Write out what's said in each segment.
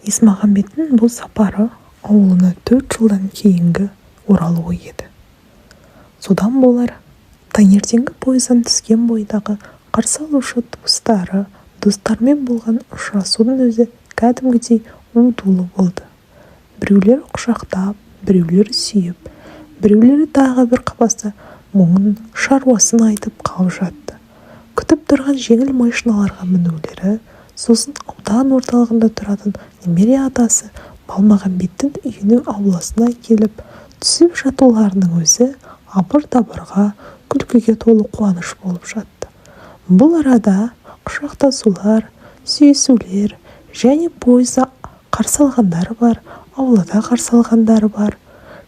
Есмағамбеттің бұл сапары ауылына 4 жылдан кейінгі оралуы еді. Содан болар таңертеңгі пойыздан түскен бойдағы қарсы алушы туыстары, достармен болған ұшырасудың өзі кәдімгідей у-дулы болды. Біреулері құшақтап, біреулері сүйіп, біреулері тағы бір қапасы мұңын, шаруасын айтып қалып жатты. Күтіп тұрған жеңіл машиналарға мінулері, сосын аудан орталығында тұратын немере атасы Балмағамбеттің үйінің ауласына келіп түсіп жатуларының өзі абыр-дабырға, күлкіге толы қуаныш болып жатты. Бұл арада құшақтасулар, сүйісулер және пойызда қарсы алғандары бар, аулада қарсы алғандары бар,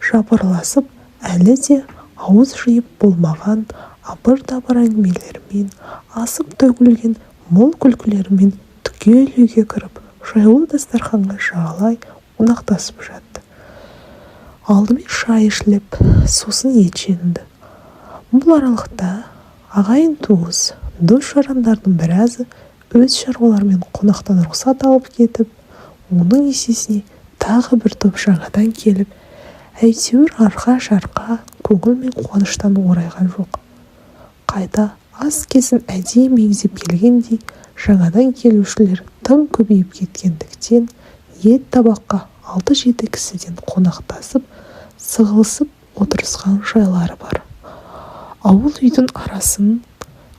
жапырласып әлі де ауыз жиып болмаған абыр-дабыр әңгімелерімен, асып төгілген мол күлкілерімен түгел үйге кіріп, жайлы дастарханға жағалай қонақтасып жатты. Алдымен шай ішіліп, сосын ет желінді. Бұл аралықта ағайын туыс, дос-жарандардың біразы өз шаруаларымен қонақтан рұқсат алып кетіп, оның есесіне тағы бір топ жаңадан келіп, әйтеуір арқа-жарқа көңіл мен қуаныштан орайған жоқ. Қайта ас кесін әдейі меңзеп келгендей, жаңадан келушілер тым көбейіп кеткендіктен ет табаққа 6-7 кісіден қонақтасып, сығылысып отырысқан жайлары бар. Ауыл үйдің арасын,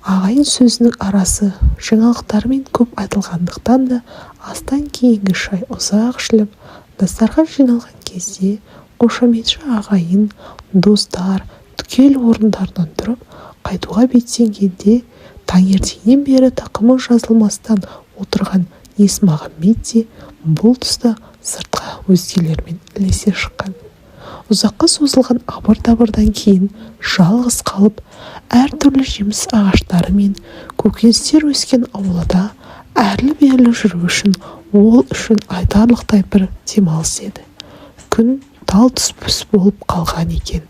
ағайын сөзінің арасы жаңалықтарымен көп айтылғандықтан да астан кейінгі шай ұзақ ішіліп, дастархан жиналған кезде қошаметші ағайын, достар түгел орындарынан тұрып, қайтуға беттенгенде таңертеңнен бері тақымы жазылмастан отырған Есмағамбет те бұл тұста сыртқа өзгелермен ілесе шыққан. Ұзаққа созылған абыр-дабырдан кейін жалғыз қалып, әртүрлі жеміс ағаштары мен көкөністер өскен аулада әрлі-берлі жүру үшін ол үшін айтарлықтай бір демалыс еді. Күн тал түспіс болып қалған екен.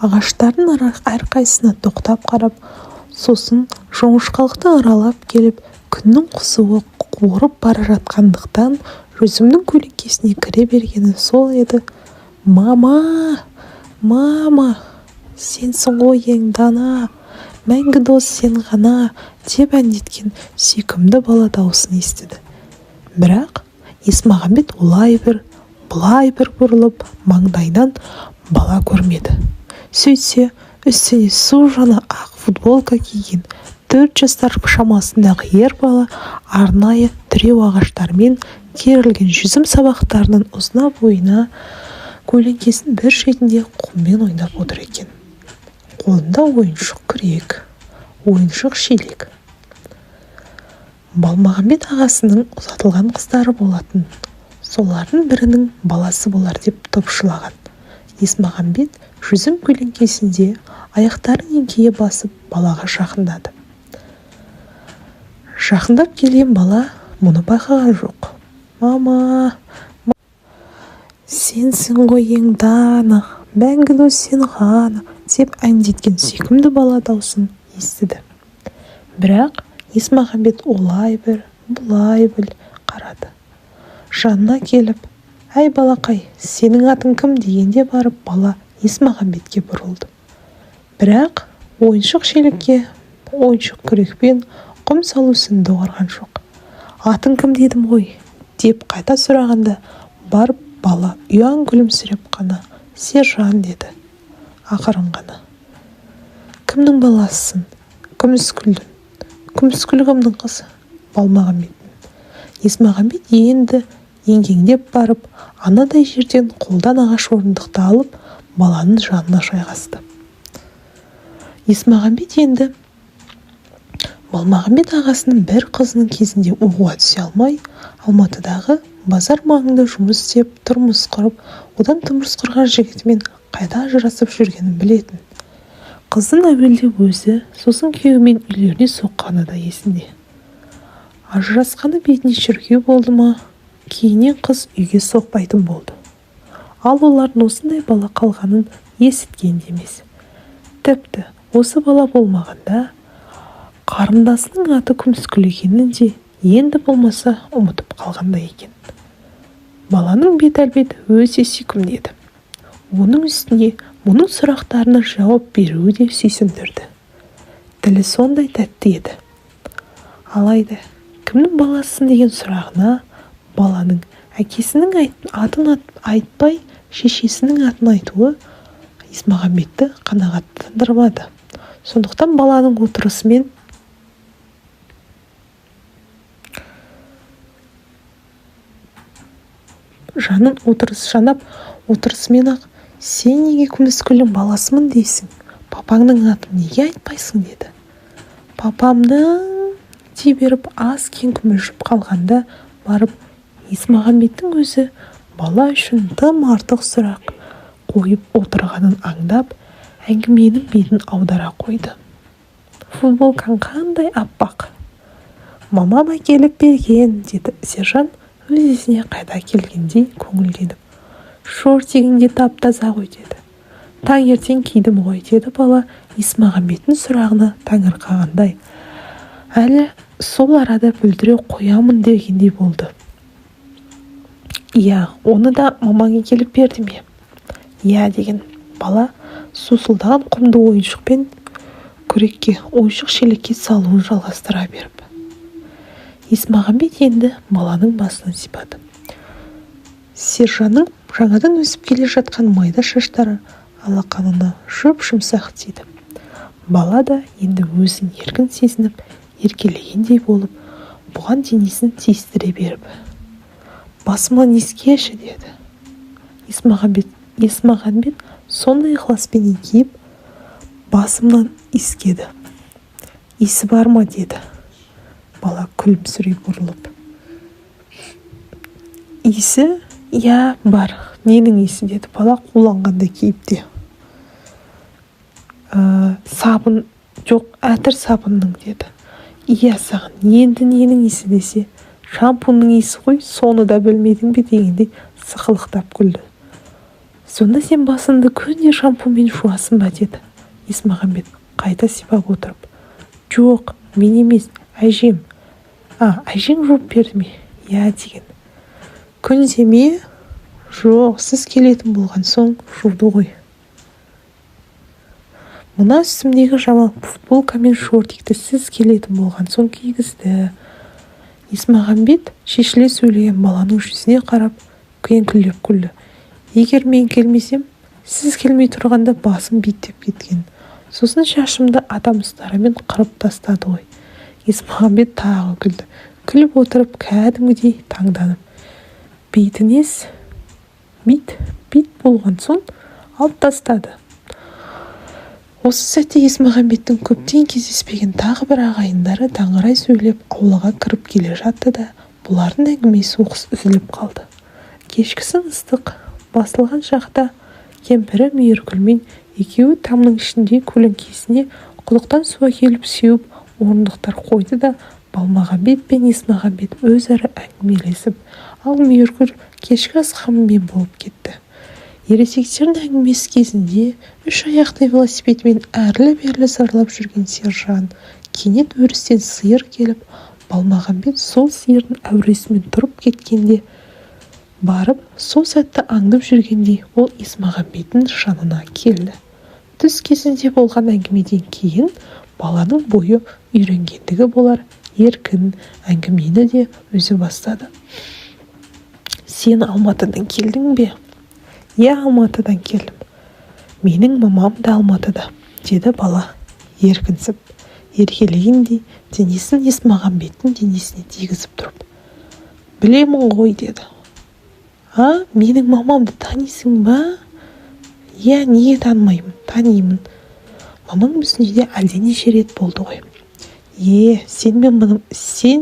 Ағаштардың әрқайсына тоқтап қарап, сосын жоңышқалықты аралап келіп, күннің қысуы қуырып бара жатқандықтан жүзімнің көлеңкесіне кіре бергені сол еді. Мама, сенсің ғой ең дана, мәңгі дос сен ғана, деп әндеткен сүйкімді бала дауысын естіді. Бірақ Есмағамбет олай бір, бұлай бір бұрылып, маңдайынан бала көрмеді. Сөйтсе, үстіне су жаңа ақ футболка киген 4 жастар шамасындағы ер бала арнайы тіреу ағаштармен керілген жүзім сабақтарының ұзына бойына көлеңкесінің бір шетінде құммен ойнап отыр екен. Қолында ойыншық күрек, ойыншық шелек. Балмағамбет ағасының ұзатылған қыздары болатын. Солардың бірінің баласы болар деп топшылаған. Есмағамбет жүзім көлеңкесінде аяқтарын еңкейе басып балаға жақындады. Жақындап келген бала мұны байқаған жоқ. Мама, сенсің ғой ең дана, мәңгі дос сен ғана, деп әндеткен сүйкімді бала даусын естіді. Бірақ Есмағамбет олай бір, бұлай бір қарады. Жанына келіп, әй балақай, сенің атың кім дегенде барып бала Есмағамбетке бұрылды. Бірақ ойыншық шелекке, ойыншық күрекпен құм салу ісін доғарған жоқ. Атың кім дедім ғой, деп қайта сұрағанда барып бала ұяң күлімсіреп қана Сержан деді. Ақырын ғана. Кімнің баласысың? Күміскүлдің. Күміскүл кімнің қызы? Балмағамбеттің. Есмағамбет енді еңкеңдеп барып, анадай жерден қолдан ағаш орындықты алып, баланың жанына жайғасты. Есмағамбет енді Балмағамбет ағасының бір қызының кезінде оқуға түсе алмай, Алматыдағы базар маңында жұмыс істеп, тұрмыс құрып, одан тұрмыс құрған жігітімен қайда ажырасып жүргенін білетін. Қыздың әуелде өзі, сосын күйеуімен үйлеріне соққаны да есінде. Ажырасқаны бетіне шіркеу болды ма, кейіннен қыз үйге соқпайтын болды. Ал олардың осындай бала қалғанын есіткен емес. Тіпті осы бала болмағанда Қарындасының аты Күміскүл екенін де енді болмаса ұмытып қалғандай екен. Баланың бет-әлпеті өте сүйкімді еді. Оның үстіне мұның сұрақтарына жауап беруі де сүйсіндірді. Тілі сондай тәтті еді. Алайда кімнің баласысың деген сұрағына баланың әкесінің атын айтпай шешесінің атын айтуы Исмағамбетті қанағаттандырмады. Сондықтан баланың отырысымен жанын жанап отырысымен-ақ сен неге Күміскүлдің баласымын дейсің? Папаңның атын неге айтпайсың деді. Папамның дей беріп аз кен күмілжіп қалғанда барып Исмағамбеттің өзі бала үшін тым артық сұрақ қойып отырғанын аңдап әңгіменің бетін аудара қойды. Футболкаң қандай аппақ. Мамам әкеліп берген, деді сержант өз-өзіне қайта келгендей көңілденіп. Шортигің де тап-таза ғой деді. Таңертең кидім ғой деді бала Исмағамбеттің сұрағына таңырқағандай. Әлі сол арада бүлдіре қоямын дегендей болды. Иә, оны да мамаң келіп берді ме? Иә деген бала сусылдаған құмды ойыншықпен күрекке ойыншық шелекке салуын жалғастыра беріп. Исмағамбет енді баланың басынан сипады. Сержанның жаңадан өсіп келе жатқан майда шаштары алақанына жұп-жұмсақ тиді. Бала да енді өзін еркін сезініп, еркелегендей болып, бұған денесін тиістіре беріп. Басыма нескеші деді. Исмағамбет сондай ықыласпен еңкейіп, басымнан иіскеді. Иісі бар ма деді. Бала күлімсірей бұрылып. Иісі? Я, бар. Ненің иісі деді бала қуланғанда кейіпте. Сабын, жоқ, әтір сабынның деді. Иә, саған енді ненің иісі десе, шампунның иісі ғой, соны да білмедің бе дегенде сықылықтап күлді. Сонда сен басыңды күнде шампунмен жуасың ба деді. Исмағамбет қайта сипап отырып. Жоқ, мен емес, әжем. Әжең жуып берді ме? Я деген. Күнде ме? Жоқ, сіз келетін болған соң жуды ғой. Мына үстімдегі жаман футболка мен шортикті сіз келетін болған соң кигізді. Исмағамбет шешіле сөйлеген баланың жүзіне қарап, күңкілдеп күлді. Егер мен келмесем, сіз келмей тұрғанда басым биттеп кеткен. Сосын шашымды адам ұстарымен қырып тастады ғой. Исмағамбет тағы күлді. Күліп отырып кәдімгідей таңданып. Бейтінес бит болған соң алып тастады. Осы сәтте Исмағамбеттің көптен кездеспеген тағы бір ағайындары даңғырай сөйлеп аулаға кіріп келе жатты да, бұлардың әңгімесі оқыс үзіліп қалды. Кешкісін ыстық басылған шақта кемпірі Мейіргүлмен екеуі тамның ішінде көлеңкесіне құдықтан су әкеліп сеуіп орындықтар қойды да, Балмағамбет пен Исмағамбет өзара әңгімелесіп, ал Мейіргүл кешкі асқамымен болып кетті. Ересектердің әңгімесі кезінде үш аяқты велосипедмен әрлі-берлі зарлап жүрген сержан кенет өрістен сиыр келіп, Балмағамбет сол сиырдың әуресімен тұрып кеткенде барып, сол сәтті аңдып жүргендей ол Исмағамбеттің жанына келді. Түс кезінде болған әңгімеден кейін баланың бойы үйренгендігі болар, еркін әңгімені де өзі бастады. Сен Алматыдан келдің бе? Иә, Алматыдан келдім. Менің мамам да Алматыда, деді бала еркінсіп, еркелегендей денесін Исмағамбеттің денесіне тигізіп тұрып. Білемін ғой, деді. Менің мамамды танисың ба? Иә, неге танымаймын? Танимын. Мамаң біздің үйде әлденеше рет болды ғой. Сен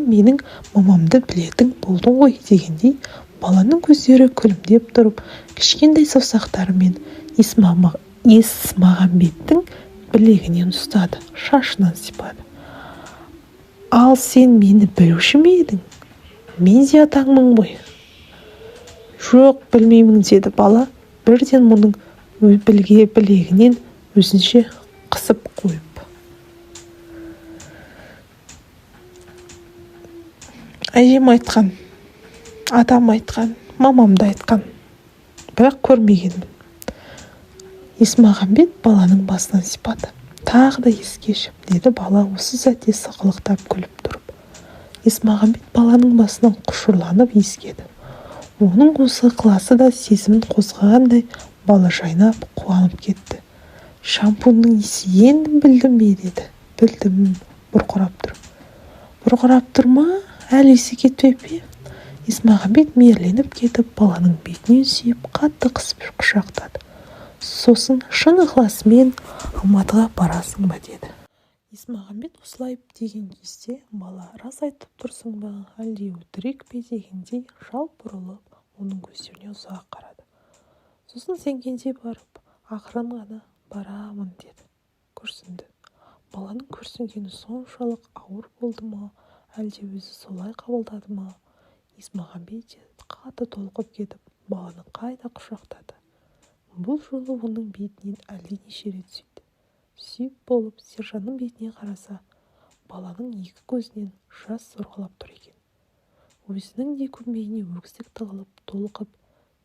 менің мамамды білетін болдың ғой, дегендей баланың көздері күлімдеп тұрып, кішкентай саусақтарымен Исмағамбеттің білегінен ұстады, шашынан сипады. Ал сен мені білуші ме едің? Мен де атаңмын ғой. Жоқ, білмеймін, деді бала, бірден мұның білегінен өзінше қысып қойып. Әжем айтқан, атам айтқан, мамам да айтқан, бірақ көрмегенмін. Есмағамбет баланың басынан сипады. Тағы да ескешім, деді бала осы сәтте сықылықтап күліп тұрып. Есмағамбет баланың басынан құшырланып иіскеді. Оның осы ықыласы да сезімін қозғағандай, бала жайнап қуанып кетті. Шампунның иісі енді білдім бе деді. Білдім, бұрқырап тұр. Бұрқырап тұр ма? Әлі иісі кетпеп пе? Есмағамбет мейірленіп кетіп, баланың бетінен сүйіп, қатты қысып құшақтады. Сосын шын ықыласымен Алматыға барасың ба деді. Есмағамбет осылай деген кезде бала рас айтып тұрсың ба, әлде өтірік пе дегендей жалт бұрылып, оның көздеріне ұзақ қарады. Сосын сенгендей барып, ақырын ғана барамын деді. Күрсінді. Баланың күрсінгені соншалық ауыр болды ма, әлде өзі солай қабылдады ма? Есмағамбет қатты толқып кетіп, баланы қайта құшақтады. Бұл жолы оның бетінен әлденеше рет сүйді. Сүйіп болып, сержанның бетіне қараса, баланың екі көзінен жас сорғалап тұр екен. Өзінің де көмейіне өксік тығылып, толқып,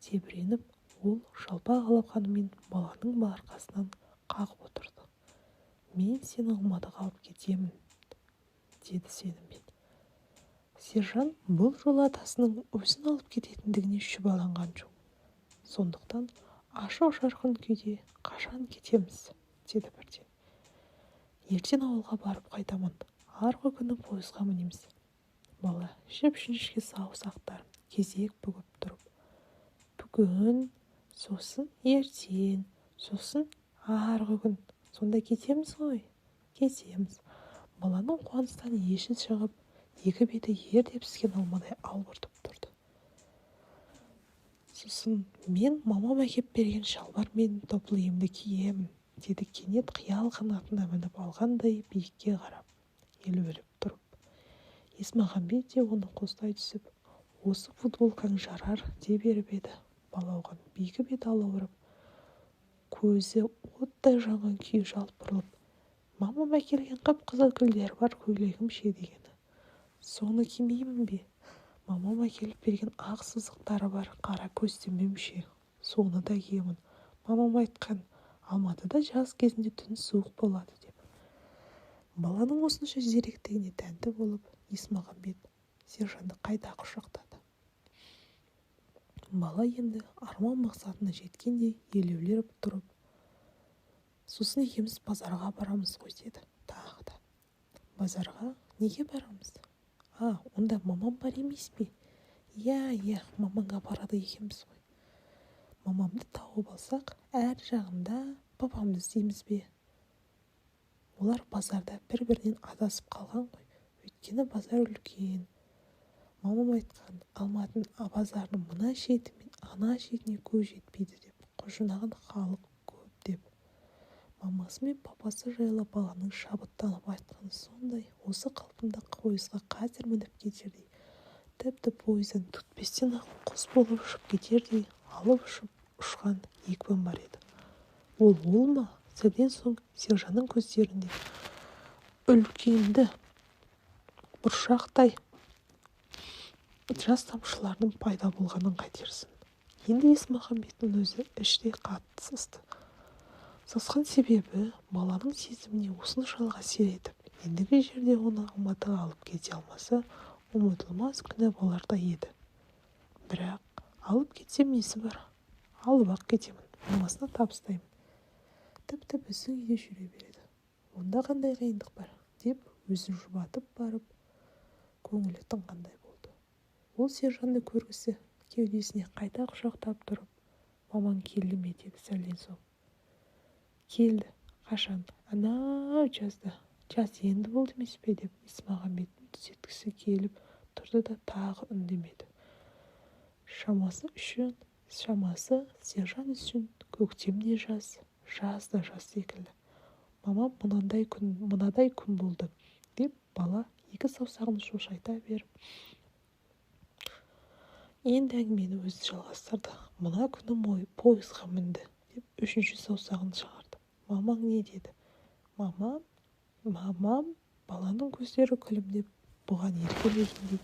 тебіреніп, ол жалпақ алақанымен баланың арқасынан қағып отырды. Мен сені Алматыға алып кетемін, деді сеніммен. Сержан бұл жолы атасының өзін алып кететіндігіне шүбәланған жоқ. Сондықтан ашық жарқын күйде қашан кетеміз, деді бірден. Ертең ауылға барып қайтамын, арғы күні пойызға мінеміз. Бала жіп-жіңішке саусақтарын кезек бүгіп тұрып. Бүгін, сосын ертең, сосын арғы күн. Сонда кетеміз ғой? Кетеміз. Баланың қуаныстан еші шығып, екі беті ерде піскен алмадай албыртып тұрды. Сосын мен мамам әкеп берген шалбар мен топлыйымды киемін, деді кенет қиял қанатына мініп алғандай биікке қарап, елеулеп тұрып. Есмағамбет те оны қостай түсіп, осы футболкаң жарар деп беріп еді. Бала оған биігі бет алаурып, көзі оттай жанған күйі жалт бұрылып, мамам әкелген қып-қызыл гүлдері бар көйлегім ше дегені. Соны кимеймін бе? Мамам әкеліп берген ақ сызықтары бар қара көстемем ше, соны да киемін. Мамам айтқан, Алматыда жаз кезінде түн суық болады деп. Баланың осынша зеректігіне тәнті болып, Есмағамбет сержанды қайта құшақтады. Бала енді арман мақсатына жеткендей елеулеп тұрып, сосын екеуміз базарға барамыз ғой деді. Тағы да. Базарға неге барамыз? Онда мамам бар емес пе? Иә, мамаңа барады екенбіз ғой. Мамамды тауып алсақ, әр жағында папамды іздейміз бе? Олар базарда бір-бірінен адасып қалған ғой. Өйткені базар үлкен. Мамам айтқан, Алматының базарының мына шеті мен ана шетіне көз жетпейді деп, құжынаған халық көп деп. Мамасы мен папасы жайлы баланың шабыттанып айтқаны сондай, осы қалпында пойызға қазір мініп кетердей, тіпті пойыздан түтпестен ақ құс болып ұшып кетердей алып ұшқан екпін бар еді. Ол ма? Сәлден соң сержанның көздерінде үлкенді бұршақтай жас тамшылардың пайда болғанын қайтерсің. Енді Есмағамбеттің өзі іштей қатты састы. Сасқан себебі баланың сезіміне осыншалық әсер етіп, ендігі жерде оны Алматыға алып кете алмаса, ұмытылмас күнә боларда еді. Бірақ алып кетсем несі бар? Алып-ақ кетемін, мамасына табыстаймын. Тіпті біздің үйде жүре береді. Онда қандай қиындық бар? Деп өзін жұбатып барып, көңілі тынғандай болды. Ол сержанды көргісі кеудесіне қайта құшақтап тұрып, мамаң келді ме деді сәлден соң. Келді. Қашан? Анау жазда. Жаз енді болды емес пе деп Есмағамбеттің түзеткісі келіп тұрды да тағы үндемеді. Шамасы сержан үшін көктемде жаз, жаз да жаз секілді. Мамам мынадай күн болды деп бала екі саусағын шошайта беріп, енді әңгімені өзі жалғастырды. Мына күні пойызға мінді деп үшінші саусағын шығарды. Мамаң не деді? Мамам, баланың көздері күлімдеп бұған еркелегендей.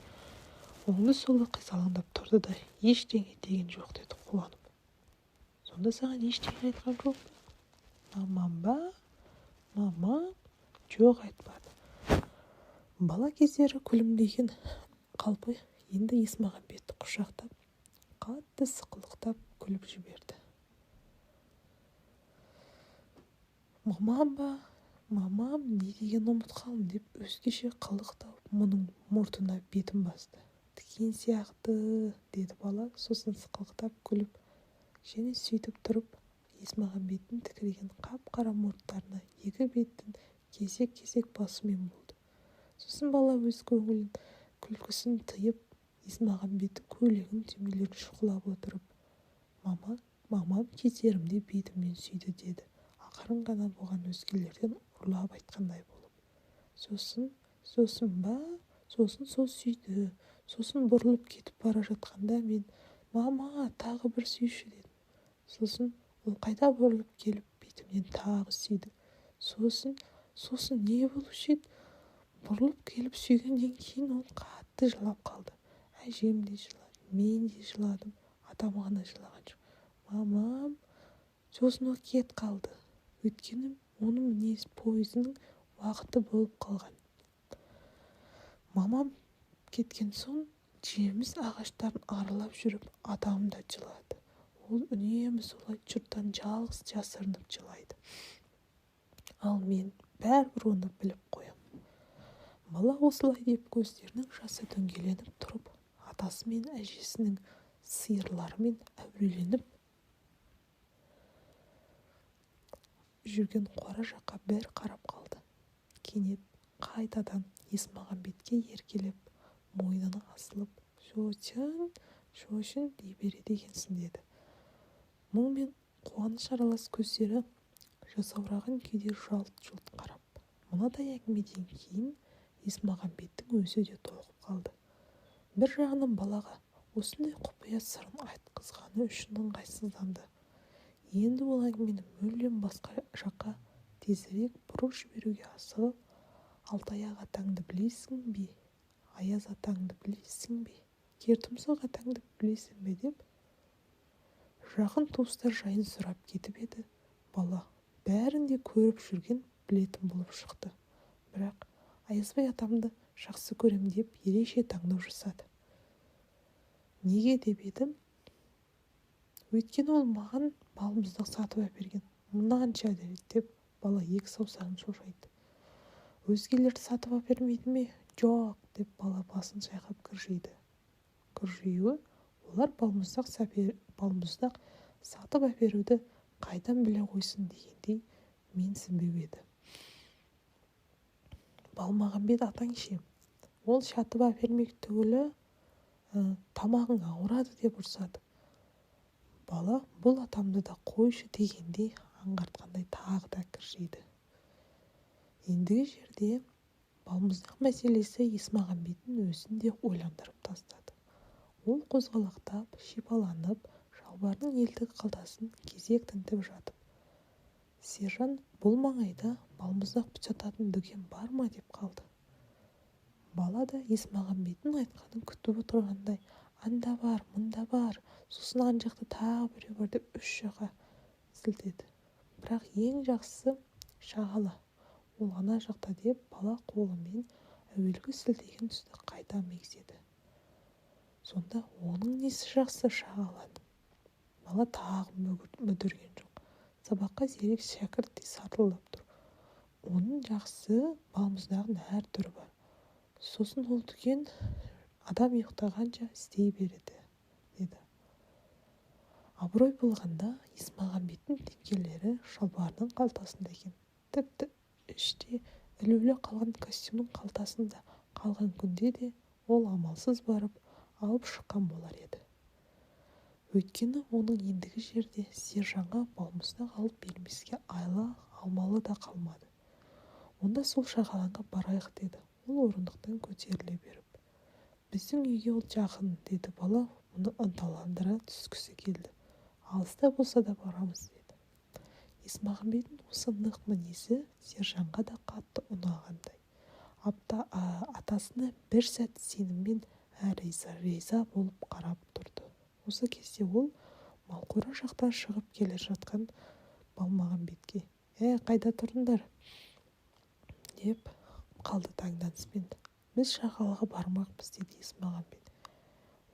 оңды-солды қисалаңдап тұрды да ештеңе деген жоқ деді қуанып. Сонда саған ештеңе айтқан жоқ па? Мамам ба? Мамам? Жоқ, айтпады. Бала кездері күлімдеген қалпы енді Есмағамбетті құшақтап, қатты сықылықтап күліп жіберді. Мамам ба? Мамам не деген ұмыт қалым деп өзгеше қылықтап мұның мұртына бетін басты. Тікен сияқты, деді бала, сосын сықылықтап күліп, және сөйтіп тұрып, Есмағамбеттің тікірейген қап-қара мұрттарына екі беттің кесек-кесек басумен болды. Сосын бала өз көңілін күлкісін тыйып, Есмағамбеттің көйлегін түймелерін шұқылап отырып, мамам кетерімде бетімнен сүйді деді. Ақырын ғана бұған өзгелерден ұрлап айтқандай болып. Сосын ба? Сосын сол сүйді. Сосын бұрылып кетіп бара жатқанда мен, мама, тағы бір сүйші дедім. Сосын ол қайта бұрылып келіп бетімнен тағы сүйді. Сосын не болушы еді? Бұрылып келіп сүйгеннен кейін ол қатты жылап қалды. Әжем де жылады, мен де жыладым, атам ғана жылаған жоқ. Мамам, сосын ол кет қалды. Өйткені оның мінез пойызының уақыты болып қалған. Мамам кеткен соң жеміс ағаштарын аралап жүріп, атам да жылады. Ол үнемі солай жұрттан жалғыз жасырынып жылайды. Ал мен бәрібір оны біліп қоям. Бала осылай деп көздерінің жасы дөңгеленіп тұрып, атасы мен әжесінің сиырларымен әуреленіп жүрген қора жаққа бір қарап қалды. Кенет қайтадан Есмағамбетке еркелеп, мойнына асылып, шошын дей береді екенсің деді. Мұң мен қуаныш аралас көздері жасаураған күйде жалт-жұлт қарап. Мынадай әңгімеден кейін Есмағамбеттің өзі де толқып қалды. Бір жағынан балаға осындай құпия сырын айтқызғаны үшін ыңғайсызданды. Енді ол әңгімені мүлдем басқа жаққа тезірек бұрып жіберуге асығып, Алтаяқ атаңды білесің бе? Аяз атаңды білесің бе? Кертұмсық атаңды білесің бе? деп жақын туыстар жайын сұрап кетіп еді. Бала бәрін де көріп жүрген, білетін болып шықты. Бірақ Аязбай атамды жақсы көрем деп ерекше таңдау жасады. Неге деп едім? Өйткені ол маған балмұздақ сатып әперген. Мынанша деп бала екі саусағын шошайтты. Өзгелерді сатып әпермейді ме? Жоқ, деп бала басын шайқап кіржиді. Кіржиюі олар балмұздақ сатып әперуді қайдан біле қойсын дегендей менсінбеу еді. Балмағамбет атаң ше, ол сатып әпермек түгілі тамағың ауырады деп ұрсады. Бала бұл атамды да қойшы дегендей аңғартқандай тағы да кіржиді. Ендігі жерде балмұздақ мәселесі Есмағамбеттің өзін де ойландырып тастады. Ол қозғалақтап, шипаланып, шалбарының елтік қалтасын кезек тінтіп жатып, сержан бұл маңайда балмұздақ сататын дүкен бар ма деп қалды. Бала да Есмағамбеттің айтқанын күтіп отырғандай, анда бар, мұнда бар, сосын ана жақта тағы біреу бар деп үш жаққа сілтеді. Бірақ ең жақсысы шағала, ол ана жақта деп бала қолымен әуелгі сілтеген тұсты қайта мегзеді. Сонда оның несі жақсы шағаланың? Бала тағы мүдірген жоқ. Сабаққа зерек шәкірттей сатылып тұр. Оның жақсы балмұздағын әр түрі бар. Сосын ол дүкен адам ұйықтағанша істей береді, деді. Абырой болғанда Есмағамбеттің теңгелері шалбарының қалтасында екен. Тіпті іште ілулі қалған костюмның қалтасында қалған күнде де ол амалсыз барып алып шыққан болар еді. Өйткені оның ендігі жерде сержанға балмұздақ алып бермеске айла алмалы да қалмады. Онда сол шағалаңға барайық деді. Ол орындықтан көтеріле беріп. Біздің үйге ол жақын, деді бала, оны ынталандыра түскісі келді. Алыста болса да барамыз, деді. Есмағамбеттің осы нық мінезі сержанға да қатты ұнағандай. Атасына бір сәт сеніммен риза болып қарап тұрды. Осы кезде ол малқора жақтан шығып келе жатқан Балмағамбетке қайда тұрдыңдар деп қалды таңданыспен. Біз шағалаға бармақпыз деді Есмағамбет.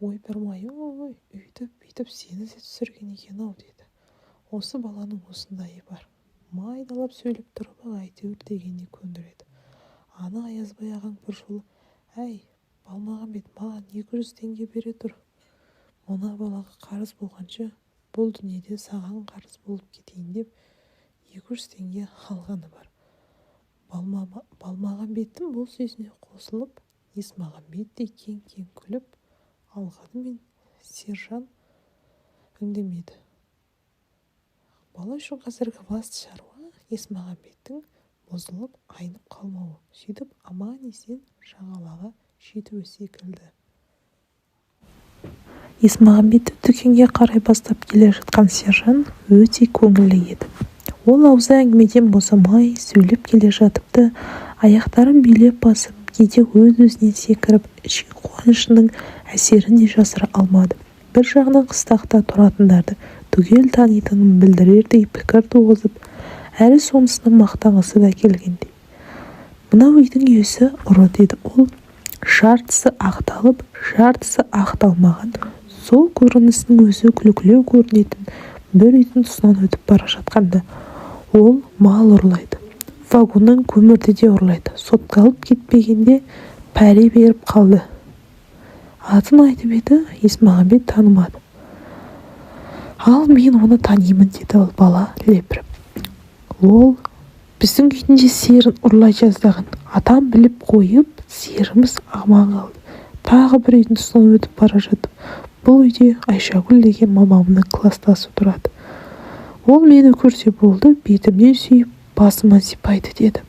Ойпырмай, өйтіп сені де түсірген екен-ау деді. Осы баланың осындайы бар. Майдалап сөйлеп тұрып әйтеуір дегеніне көндіреді. Ана Аязбай ағаң бір жолы, Балмағамбет, маған 200 теңге бере тұр. Мына балаға қарыз болғанша, бұл дүниеде саған қарыз болып кетейін деп 200 теңге алғаны бар. Балмағамбеттің бұл сөзіне қосылып, Есмағамбет те кең күліп алғанымен сержан үндемеді. Бала үшін қазіргі басты шаруа Есмағамбеттің бұзылып айнып қалмауы. Сөйтіп аман-есен жағалаға жетуі секілді. Есмағамбетті дүкенге қарай бастап келе жатқан сержан өте көңілді еді. Ол аузы әңгімеден босамай сөйлеп келе жатыпты, аяқтарын билеп басып, кейде өз-өзінен секіріп, ішкі қуанышының әсерін де жасыра алмады. Бір жағынан қыстақта тұратындарды түгел танитынын білдірердей пікір туғызып, әрі сонысына мақтанғысы да келгендей. Мынау үйдің иесі ұры деді ол, жартысы ақталып, жартысы ақталмаған. Сол көріністің өзі күлкілеу көрінетін бір үйдің тұсынан өтіп бара жатқанда, ол мал ұрлайды, вагоннан көмірді де ұрлайды. Сотталып кетпегенде пәре беріп қалды. Атын айтып еді, Есмағамбет танымады. Ал мен оны танимын деді ол бала лепіріп. Ол біздің үйдің де сиырын ұрлай жаздаған. Атам біліп қойып, сиырымыз аман қалды. Тағы бір үйдің тұсынан өтіп бара жатып, бұл үйде Айшагүл деген мамамның кластасы тұрады. Ол мені көрсе болды, бетімнен сүйіп, басыма сипайды деді.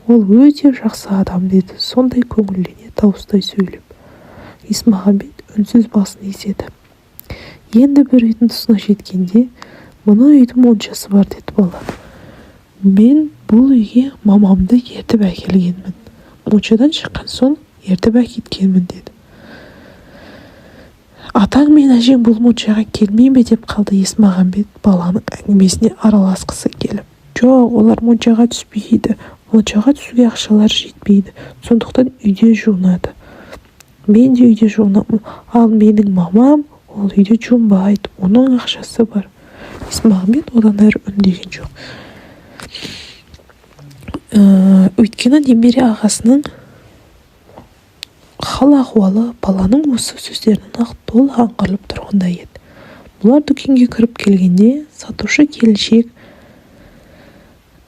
Ол өте жақсы адам деді, сондай көңіллене дауыстай сөйлеп. Есмағамбет үнсіз басын изеді. Енді бір үйдің тұсына жеткенде, мына үйдің моншасы бар деді бала. Мен бұл үйге мамамды ертіп әкелгенмін. Моншадан шыққан соң ертіп әкеткенмін деді. Атаң мен әжең бұл моншаға келмей ме деп қалды Есмағамбет баланың әңгімесіне араласқысы келіп. Жоқ, олар моншаға түспейді. Моншаға түсуге ақшалар жетпейді. Сондықтан үйде жуынады. Мен де үйде жуынамын. Ал менің мамам ол үйде жуынбайды. Оның ақшасы бар. Есмағамбет одан әрі үндеген жоқ. Өйткені немере ағасының хал-ахуалы баланың осы сөздерінен ақ толық аңғарылып тұрғандай еді. Бұлар дүкенге кіріп келгенде, сатушы келіншек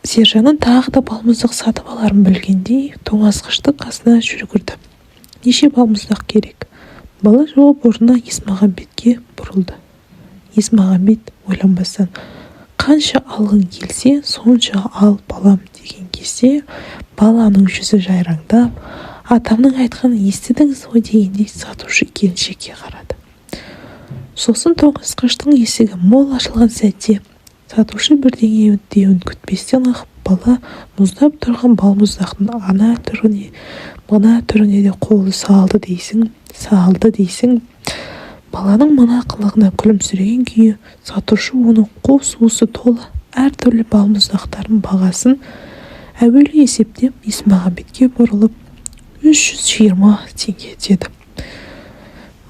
сержанның тағы да балмұздақ сатып аларын білгендей, тоңазытқыштың қасына жүргірді. Неше балмұздақ керек? Бала жауап орнына Есмағамбетке бұрылды. Есмағамбет ойланбастан, қанша алғың келсе, сонша ал балам деген кезде, баланың жүзі жайраңдап, атамның айтқанын естідіңіз ғой дегендей сатушы келіншекке қарады. Сосын тоңазытқыштың есігі мол ашылған сәтте, сатушы бірдеңе деуін күтпестен ақ бала мұздап тұрған балмұздақтың ана түріне, мына түріне де қолы салды дейсің. Баланың мына қылығына күлімсіреген күйі, сатушы оның қос уысы толы әртүрлі балмұздақтардың бағасын әуелі есептеп Есмағамбетке бұрылып 320 теңге деді.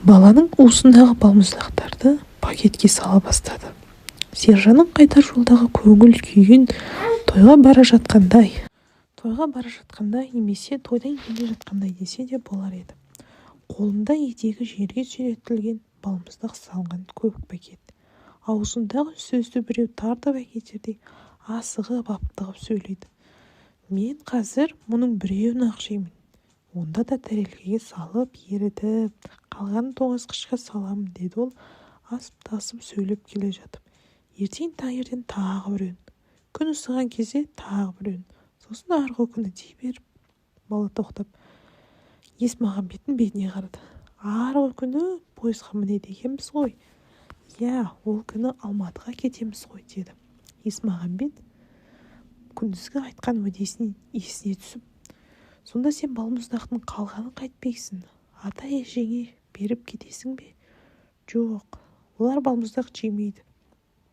Баланың уысындағы балмұздақтарды пакетке сала бастады. Сержанның қайтар жолдағы көңіл күйін тойға бара жатқандай немесе тойдан келе жатқандай десе де болар еді. Қолында етегі жерге сүйретілген балмұздақ салынған көк пакет. Аузындағы сөзді біреу тартып әкетердей асығып аптығып сөйлейді. Мен қазір мұның біреуін ақ жеймін. Онда да тәрелкеге салып, ерітіп, қалғанын тоңазытқышқа саламын деді ол асып-тасып сөйлеп келе жатып. Ертең таңертең тағы біреуін. Күн ысыған кезде тағы біреуін. Сосын арғы күні дей беріп, бала тоқтап, Есмағамбеттің бетіне қарады. Арғы күні пойызға мінеді екенбіз ғой. Иә, ол күні Алматыға кетеміз ғой деді. Есмағамбет күндізгі айтқан уәдесін есіне түсіп, сонда сен балмұздақтың қалғанын қайтпексің? Ата-әжеңе беріп кетесің бе? Жоқ, олар балмұздақ жемейді.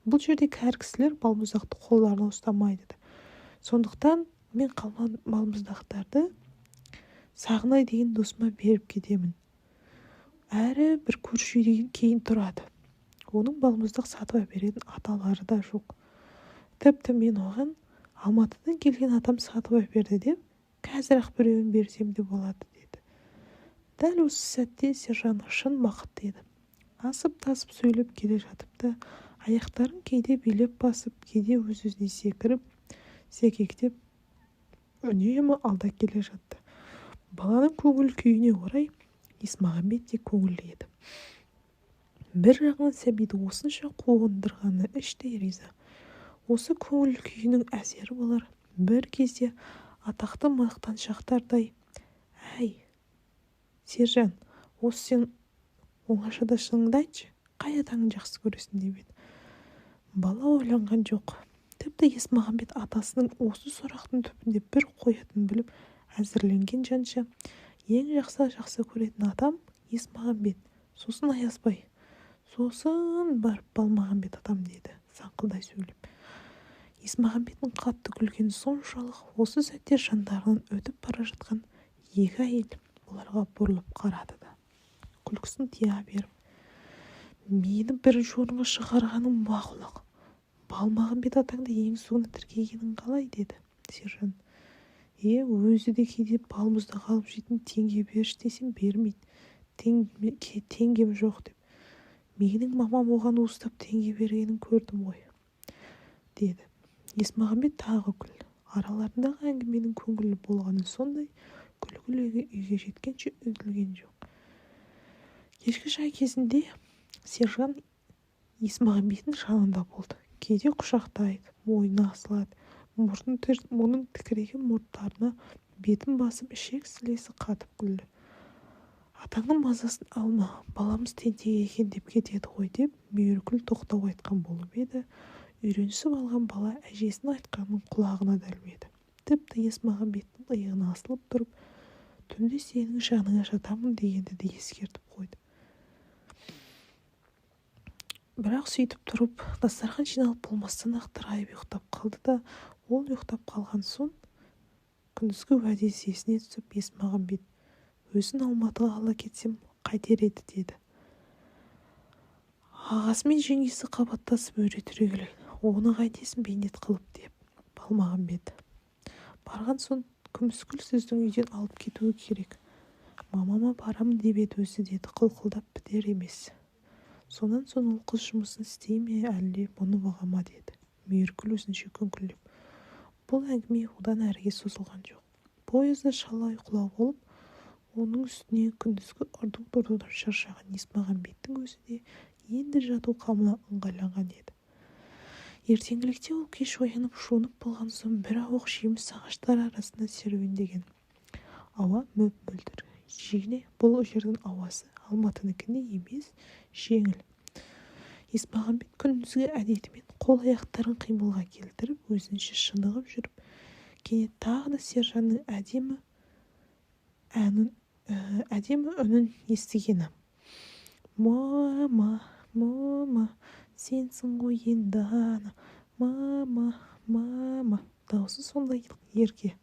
Бұл жерде кәрі кісілер балмұздақты қолдарына ұстамайды. Сондықтан мен қалған балмұздақтарды Сағынай деген досыма беріп кетемін. Әрі бір көрші үйден кейін тұрады. Оның балмұздақ сатып әперетін аталары да жоқ. Тіпті мен оған Алматыдан келген атам сатып әперді деп, қазір-ақ біреуін берсем де болады деді. Дәл осы сәтте сержан шын бақытты еді. Асып-тасып сөйлеп келе жатып та, аяқтарын кейде билеп басып, кейде өз-өзіне секіріп, секектеп, үнемі алда келе жатты. Баланың көңіл күйіне орай Есмағамбет те көңілді еді. Бір жағынан сәбиді осынша қуандырғаны іштей риза. Осы көңіл күйінің әсері болар. Бір кезде атақты мақтаншақтардай: «Әй, сержан, осы сен оңашада шыныңды айтшы, қай атаңды жақсы көресің?» деп еді. Бала ойланған жоқ. Тіпті Есмағамбет атасының осы сұрақтың түбінде бір қоятын біліп әзірленген жанша, ең жақсы көретін атам Есмағамбет, сосын Аязбай, сосын барып Балмағамбет атам деді, саңқылдай сөйлеп. Есмағамбеттің қатты күлгені соншалық, осы сәтте жандарынан өтіп бара жатқан екі әйел оларға бұрылып қарады да, күлкісін тия беріп: «Мені бірінші орынға шығарғаның мақұл-ақ, Балмағамбет атаңды ең соңына тіркегенің қалай?» деді сержан. Өзі де кейде балмұздақ алып жейтін, теңге беріш десем бермейді, теңгем жоқ деп. Менің мамам оған уыстап теңге бергенін көрдім ғой, деді. Есмағамбет тағы күлді. Араларындағы әңгіменің көңілі болғаны сондай, күлкілі үйге жеткенше үзілген жоқ. Кешкі шай кезінде сержан Есмағамбеттің жанында болды. Кейде құшақтайды, мойнына асылады, мұның тікірейген мұрттарына бетін басып ішек-сілесі қатып күлді. «Атаңның мазасын алма, баламыз тентек екен деп кетеді ғой» деп мейіркүл тоқтау айтқан болып еді. Үйренісіп алған бала әжесінің айтқанын құлағына да ілмеді. Тіпті Есмағамбеттің иығына асылып тұрып, түнде сенің жаныңа жатамын дегенді де ескертіп қойды. Бірақ сөйтіп тұрып, дастархан жиналып болмастан-ақ тырайып ұйықтап қалды да, ол ұйықтап қалған соң күндізгі уәдесі есіне түсіп, Есмағамбет: «Өзін Алматыға ала кетсем қайтер еді?» деді. Ағасы мен жеңгесі қабаттасып өре түрегелді. «Оны қайтесің бейнет қылып?» деп Балмағамбет. Барған соң Күміскүл сіздің үйден алып кетуі керек. Мамама барамын деп еді өзі, деді қылқылдап. Бітер емес. Сонан соң ол қыз жұмысын істей ме, әлде бұны баға ма деді мейіркүл өзінше күңкілдеп. Бұл әңгіме одан әріге созылған жоқ. Поезда шала ұйқылау болып, оның үстіне күндізгі ұрды-дұрдыдан шаршаған Есмағамбеттің өзі де енді жату қамына ыңғайланған еді. Ертеңгілікте ол кеш оянып шуынып болған соң бір ауық жеміс ағаштар арасында серуендеген. Ауа мөп-мөлдір. Жеңіл, бұл жердің ауасы Алматыныкіндей емес, жеңіл. Есмағамбет күндізгі әдетімен қол-аяқтарын қимылға келтіріп, өзінше шынығып жүріп, кенет тағы да сержанның әдемі үнін естігені. «Мама, мама, сенсің ғой енді ана, мама, мама». Даусы сондай ерке.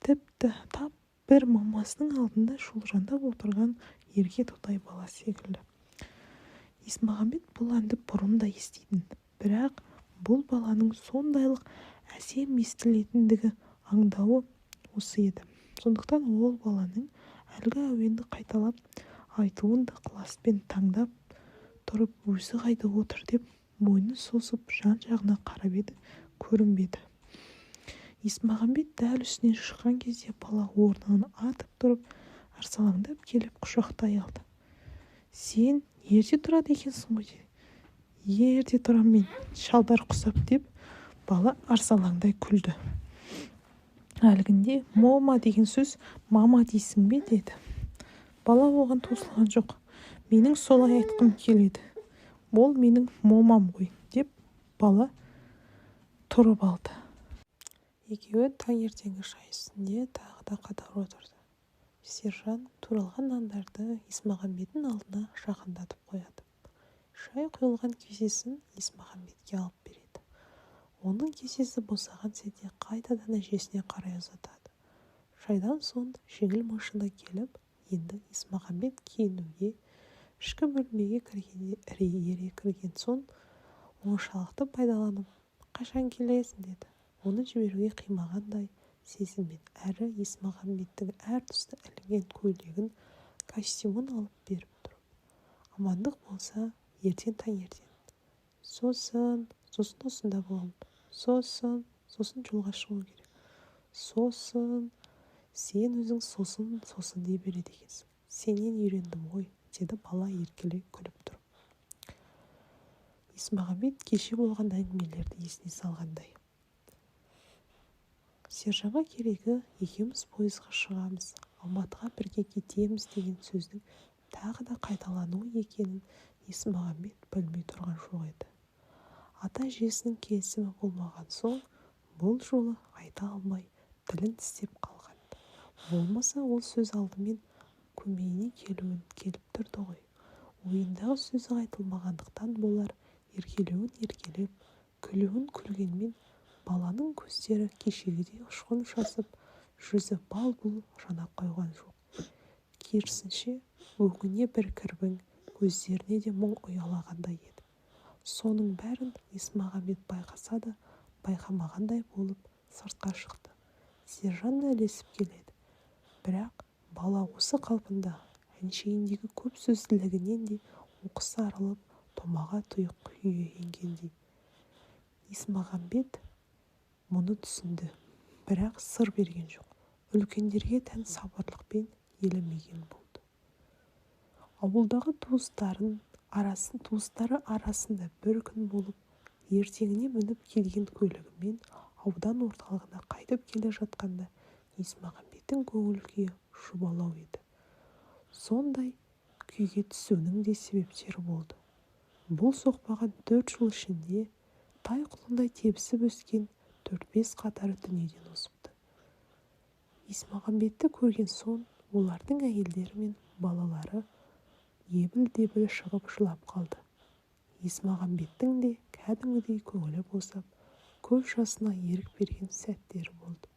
Тіпті тап бір мамасының алдында шолжаңдап отырған ерке тотай бала секілді. Есмағамбет бұл әнді бұрын да еститін, бірақ бұл баланың сондайлық әсем естілетіндігі аңдауы осы еді. Сондықтан ол баланың әлгі әуенді қайталап айтуын да ықыласпен тыңдап тұрып, өзі қайда отыр деп мойны созып жан-жағына қарап еді, көрінбеді. Есмағамбет дәл үстінен шыққан кезде бала орнынан атып тұрып, арсалаңдап келіп құшақтай алды. «Сен ерте тұрады екенсің ғой?» «Ерте тұрам мен, шалдар құсап» деп бала арсалаңдай күлді. Әлгінде «мома» деген сөз «мама» дейсің бе деді. Бала оған тосылған жоқ. «Менің солай айтқым келеді. Ол менің момам ғой» деп бала тұрып алды. Екеуі таңертеңгі шай үстінде тағы да қатар отырды. Сержан туралған нандарды Есмағамбеттің алдына жақындатып қояды. Шай құйылған кесесін Есмағамбетке алып береді. Оның кесесі босаған сәтте қайтадан әжесіне қарай ұзатады. Шайдан соң жеңіл машина келіп, енді Есмағамбет киінуге, ішкі бөлмеге кіргенде ере кірген соң, оңашалықты пайдаланып, «Қашан келесің?» деді. Оны жіберуге қимағандай сезіммен әрі Есмағамбеттің әр тұсына ілінген көйлегін, костюмын алып беріп тұрып. Амандық болса, ертең таңертең. Сосын осында болам. Сосын жолға шығу керек. Сосын, сен өзің сосын дей береді екенсің. Сенен үйрендім ғой, деді бала еркелей күліп тұрып. Есмағамбет кеше болған әңгімелерді есіне салғандай. Сержанға керегі екеуміз пойызға шығамыз, Алматыға бірге кетеміз деген сөздің тағы да қайталануы екенін Есмағамбет білмей тұрған жоқ еді. Ата-әжесінің келісімі болмаған соң, бұл жолы айта алмай тілін тістеп қалған. Болмаса ол сөз алдымен көмейіне келіп тұрды ғой. Ойындағы сөзі айтылмағандықтан болар, еркелеуін еркелеп, күлуін күлгенмен баланың көздері кешегідей ұшқын шасып, жүзі бал-бұл жана қойған жоқ. Керісінше, өңіне бір кірбің, көздеріне де мұң ұялағандай еді. Соның бәрін Есмағамбет байқаса да, байқамағандай болып сыртқа шықты. Сержан да ілесіп келеді. Бірақ бала осы қалпында, әншейіндегі көп сөзділігінен де оқысы арылып, томаға тұйық күйге енгендей. Есмағамбет мұны түсінді, бірақ сыр берген жоқ. Үлкендерге тән сабырлықпен елемеген болды. Ауылдағы туыстары арасында бір күн болып, ертеңіне мініп келген көлігімен аудан орталығына қайтып келе жатқанда Есмағамбеттің көңіл күйі шұбалау еді. Сондай күйге түсуінің де себептері болды. Бұл соқпаған 4 жыл ішінде тай құлындай тебісіп өскен 4-5 қатары дүниеден озыпты. Есмағамбетті көрген соң, олардың әйелдері мен балалары ебіл-дебіл шығып жылап қалды. Есмағамбеттің де кәдімгідей көңілі босап, көз жасына ерік берген сәттері болды.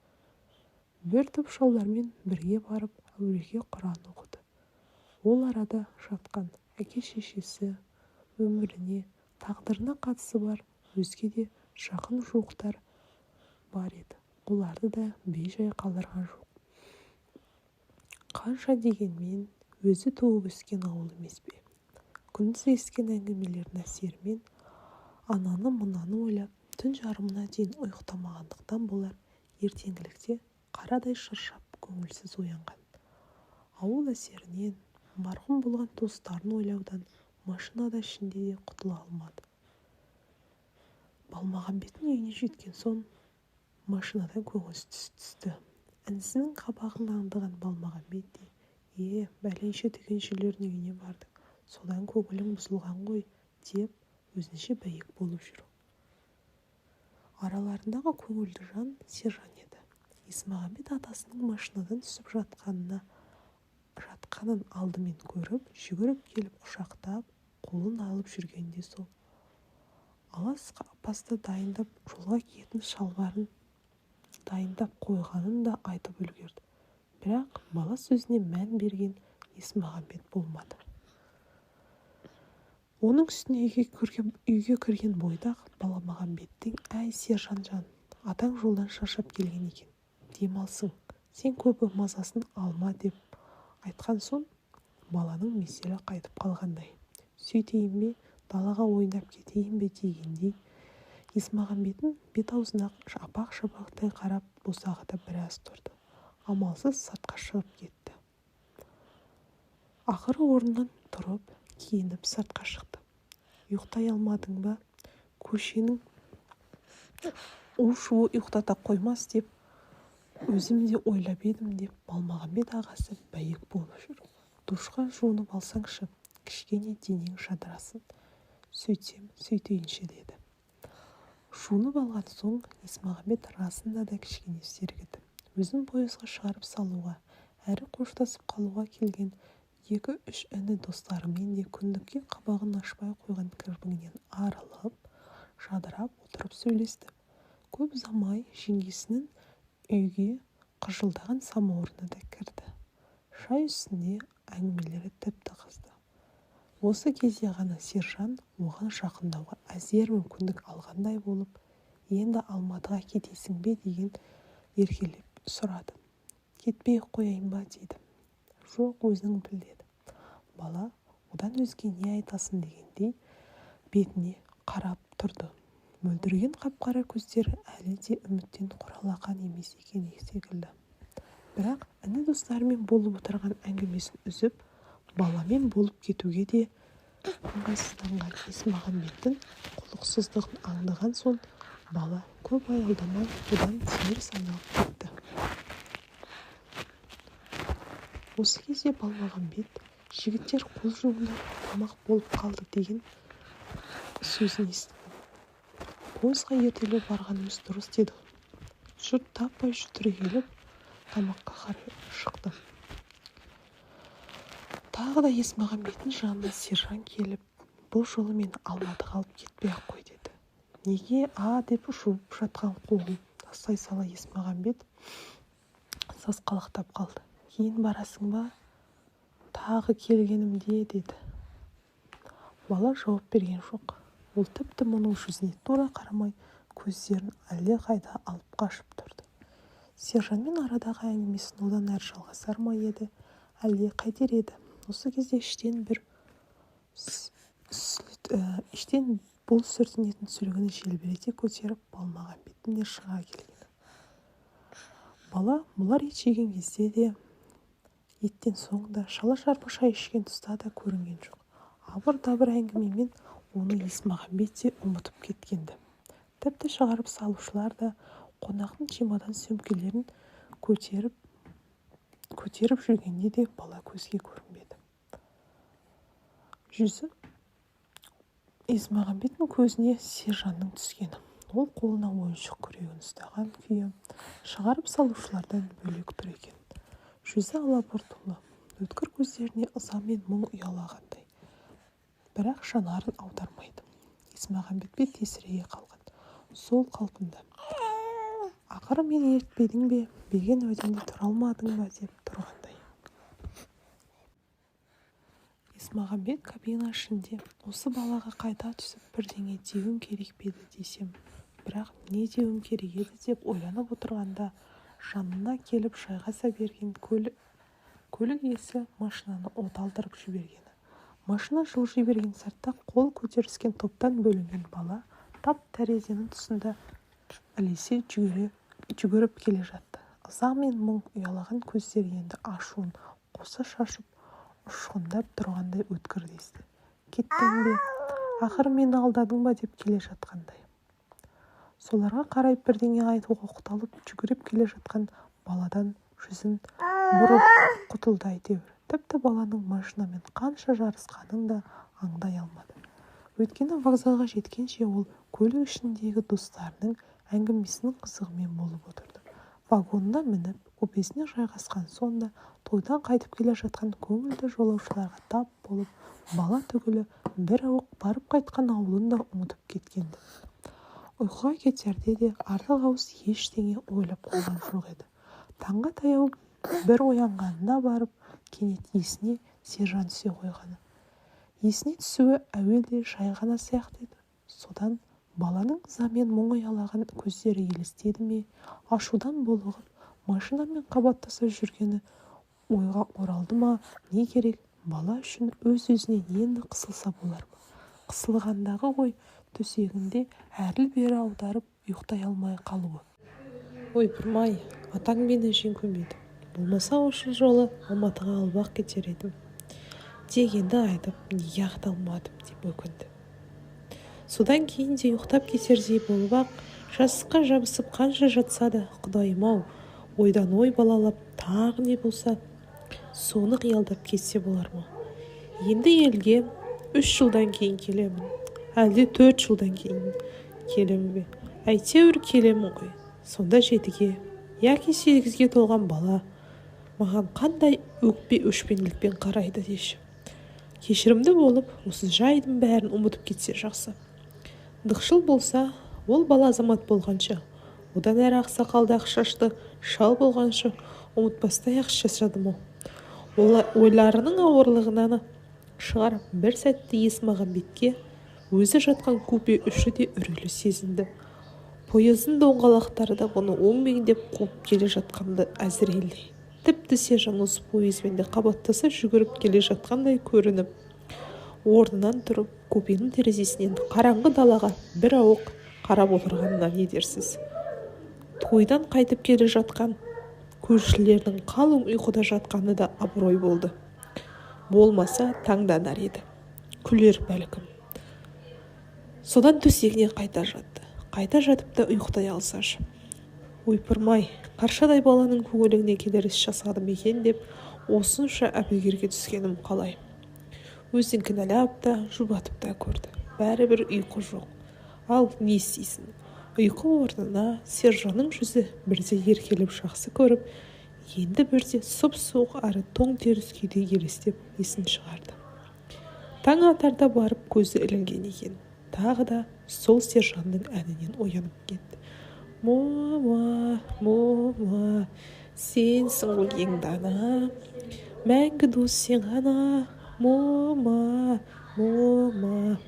Бір топ шалдармен бірге барып, әуелге Құран оқыды. Ол арада жатқан әке-шешесі, өміріне, тағдырына қатысы бар өзге де жақын жуықтар бар еді. Оларды да бей-жай қалдырған жоқ. Қанша дегенмен өзі туып өскен ауыл емес пе? Күндіз естіген әңгімелердің әсерімен ананы-мынаны ойлап, түн жарымына дейін ұйықтамағандықтан болар, ертеңгілікте қарадай шаршап, көңілсіз оянған. Ауыл әсерінен, марқұм болған достарын ойлаудан машинада ішінде де құтыла алмады. Балмағамбеттің үйіне жеткен соң, машинадан көңілсіз түсті. Інісінің қабағын аңдыған Балмағамбет де, бәленше дүкеншілердің үйіне барды, содан көңілің бұзылған ғой, деп өзінше бәйек болып жүр. Араларындағы көңілді жан Сержан еді. Есмағамбет атасының машинадан түсіп жатқанын алдымен көріп, жүгіріп келіп құшақтап, қолын алып жүргенде сол. Алас қапасты дайындап, жолға киетін шалбарын дайындап қойғанын да айтып үлгерді. Бірақ бала сөзіне мән берген Есмағамбет болмады. Оның үстіне үйге кірген бойда Балмағамбеттің «Әй, Сержан жан, атаң жолдан шаршап келген екен. Демалсын, сен көбі мазасын алма» деп айтқан соң, баланың меселі қайтып қалғандай. Сөйтейін бе, далаға ойнап кетейін бе дегендей, Есмағамбеттің бет-аузына апақ-шапақтай қарап босағада біраз тұрды. Амалсыз сыртқа шығып кетті. Ақыры орнынан тұрып, киініп сыртқа шықты. Ұйықтай алмадың ба? Көшенің у-шуы ұйықтата қоймас деп, өзім де ойлап едім деп, Балмағамбет ағасы бәйек болып жүр. Душқа жуынып алсаңшы, кішкене денең жадырасын. Сөйтсем, сөйтейінші деді. Жуынып алған соң, Есмағамбет расында да кішкене сергіді. Өзін пойызға шығарып салуға, әрі қоштасып қалуға келген 2-3 іні достарымен де күндікке қабағын ашпай қойған кірбіңнен арылып, жадырап отырып сөйлесті. Көп ұзамай жеңгесінің үйге қыжылдаған самауырына да кірді. Шай үстінде әңгімелері тіпті қызды. Осы кезде ғана сержан оған жақындауға әзер мүмкіндік алғандай болып, енді Алматыға кетесің бе деген еркелеп сұрады. Кетпей қояйын ба деді. Жоқ, өзің біл деді. Бала одан өзге не айтасың дегендей бетіне қарап тұрды. Мөлдіреген қап-қара көздері әлі де үміттен құралақан емес екен секілді. Бірақ іні достарымен болып отырған әңгімесін үзіп, баламен болып кетуге де ыңғайсызданған Есмағамбеттің құлықсыздығын аңдаған соң, бала көп аялдамай одан теріс айналып кетті. Осы кезде Балмағамбет жігіттер қол жуынып тамақ болып қалды деген сөзін естіді. Пойызға ертелеп барғанымыз дұрыс деді. Жұрт таппай түрегеліп тамаққа қарай шықты. Тағы да Есмағамбеттің жанына сержан келіп, бұл жолы мені Алматыға алып кетпей-ақ қой деді. Неге деп жуып жатқан қолын тастай сала Есмағамбет сасқалақтап қалды. Кейін барасың ба? Тағы келгенімде деді. Бала жауап берген жоқ. Ол тіпті мұның жүзіне тура қарамай, көздерін әлде қайда алып қашып тұрды. Сержанмен арадағы әңгімесін одан әрі жалғасар ма еді, әлде қайтер еді. Осы кезде іштен бұл сүртінетін сүлгіні желбірете көтеріп Балмағамбеттің де шыға келгені. Бала бұлар ет жеген кезде де, еттен соң да, шала-шарпы шай ішкен тұста да көрінген жоқ. Абыр-дабыр әңгімемен оны Есмағамбет те ұмытып кеткенді. Тіпті шығарып салушылар да қонақтың чемодан сөмкелерін көтеріп жүргенде де бала көзге көрінбеді. Жүзі Есмағамбеттің көзіне сержанның түскені. Ол қолына ойыншық күрегін ұстаған күйі шығарып салушылардан бөлек тұр екен. Жүзі алабұртулы, өткір көздеріне ыза мен мұң ұялағандай. Бірақ жанарын аудармайды. Есмағамбетпен тесірейе қалған. Сол қалпында. Ақыры мені ертпедің бе, берген уәдеңде тұра алмадың ба деп тұрғандай. Есмағамбет кабина ішінде осы балаға қайта түсіп бірдеңе деуім керек пе еді десем, бірақ не деуім керек еді деп ойланып отырғанда, жанына келіп жайғаса берген көлік иесі машинаны оталдырып жібергені. Машина жылжи берген сәтте қол көтеріскен топтан бөлінген бала тап терезенің тұсында ілесе жүгіріп келе жатты. Ыза мен мұң ұялаған көздер енді ашуын қоса шашып, ұшқындап тұрғандай өткір десті. Кеттің бе? Ақыры мені алдадың ба деп келе жатқандай. Соларға қарай бірдеңе айтуға оқталып жүгіріп келе жатқан баладан жүзін бұрып құтылды әйтеуір. Тіпті баланың машинамен қанша жарысқанын да аңдай алмады. Өйткені вокзалға жеткенше ол көлік ішіндегі достарының әңгімесінің қызығымен болып отырды. Вагонына мініп, купесіне жайғасқан сонда тойдан қайтып келе жатқан көңілді жолаушыларға тап болып, бала түгілі бір ауық барып қайтқан ауылын да ұмытып кеткенді. Ұйқыға кетерде де артық ауыз ештеңе ойлап қойған жоқ еді. Таңға таяу бір оянғанына барып, кенет есіне сержан түсе қойғаны. Есіне түсуі әуелде жай ғана сияқты еді. Содан баланың ызамен мұң ұялаған көздері елестеді ме, ашудан булығып, машинамен қабаттаса жүргені ойға оралды ма, не керек? Бала үшін өз-өзіне енді қысылса болар ма? Қысылғандағы ой төсегінде әрлі-бері аударып ұйықтай алмай қалуы. Ойпырмай, атаң мені жең көмеді. Болмаса осы жолы Алматыға алып кетер едім. Дегенді айтып, неге ақталмадым деп өкінді. Содан кейін де ұйықтап кетердей болып ақ, жастыққа жабысып қанша жатса да, Құдайым-ау, ойдан ой балалап, тағы не болса, соны қиялдап кетсе болар ма? Енді елге 3 жылдан кейін келемін, әлде 4 жылдан кейін келемін бе? Әйтеуір келемін ғой. Сонда 7-ге, яки 8-ге толған бала маған қандай өкпе өшпенділікпен қарайды деші. Кешірімді болып, осы жайдың бәрін ұмытып кетсе жақсы. Дықшыл болса, ол бала азамат болғанша, одан әрі ақсақалды ақшашты шал болғанша ұмытпастай ақ жасадым ол. Ойларының ауырлығынан шығар бір сәтті Есмағамбетке өзі жатқан купе үші де үрейлі сезінді. Пойыздың доңғалақтары да бұны оңбеңдеп қуып келе жатқанды әзірейді. Тіпті Сержан осы пойызбен де қабаттаса жүгіріп келе жатқандай көрініп, орнынан тұрып, купенің терезесінен қараңғы далаға бір ауық қарап отырғанына не дерсіз? Тойдан қайтып келе жатқан көршілердің қалың ұйқыда жатқаны да абырой болды. Болмаса таңданар еді, күлер бәлкім. Содан төсегіне қайта жатты. Қайта жатып та ұйықтай алсашы. Ойпырмай, қаршадай баланың көңіліне келер іс жасадым екен деп, осынша әбігерге түскенім қалай. Өзін кінәлап та, жұбатып та көрді. Бәрібір ұйқы жоқ. Ал не істейсің? Ұйқы орнына Сержанның жүзі бірде еркеліп жақсы көріп, енді бірде сұп-суық ары тоң теріс күйде елестеп есін шығарды. Таң атарда барып көзі ілінген екен. Тағы да сол Сержанның әнінен оянып кетті. Мома, мома, сенсің ғой ең дана, мәңгі дос сен ғана, мома, мома.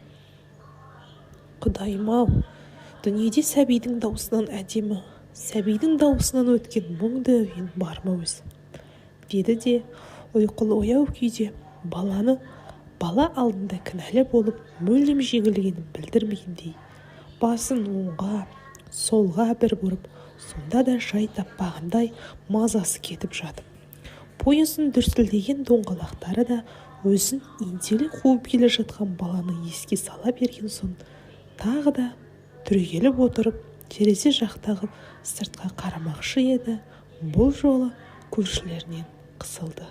Құдайым-ау, дүниеде сәбидің даусынан әдемі, сәбидің даусынан өткен мұңды әуен бар ма өзі? Деді де, ұйқылы ояу күйде бала алдында кінәлі болып, мүлдем жеңілгенін білдірмегендей, басын оңға, солға бір бұрып, сонда да жай таппағандай мазасы кетіп жатып. Пойыздың дүрсілдеген доңғалақтары да өзін ентелі қуып келе жатқан баланы еске сала берген соң, тағы да түрегеліп отырып, терезе жақтағы сыртқа қарамақшы еді. Бұл жолы көршілерінен қысылды.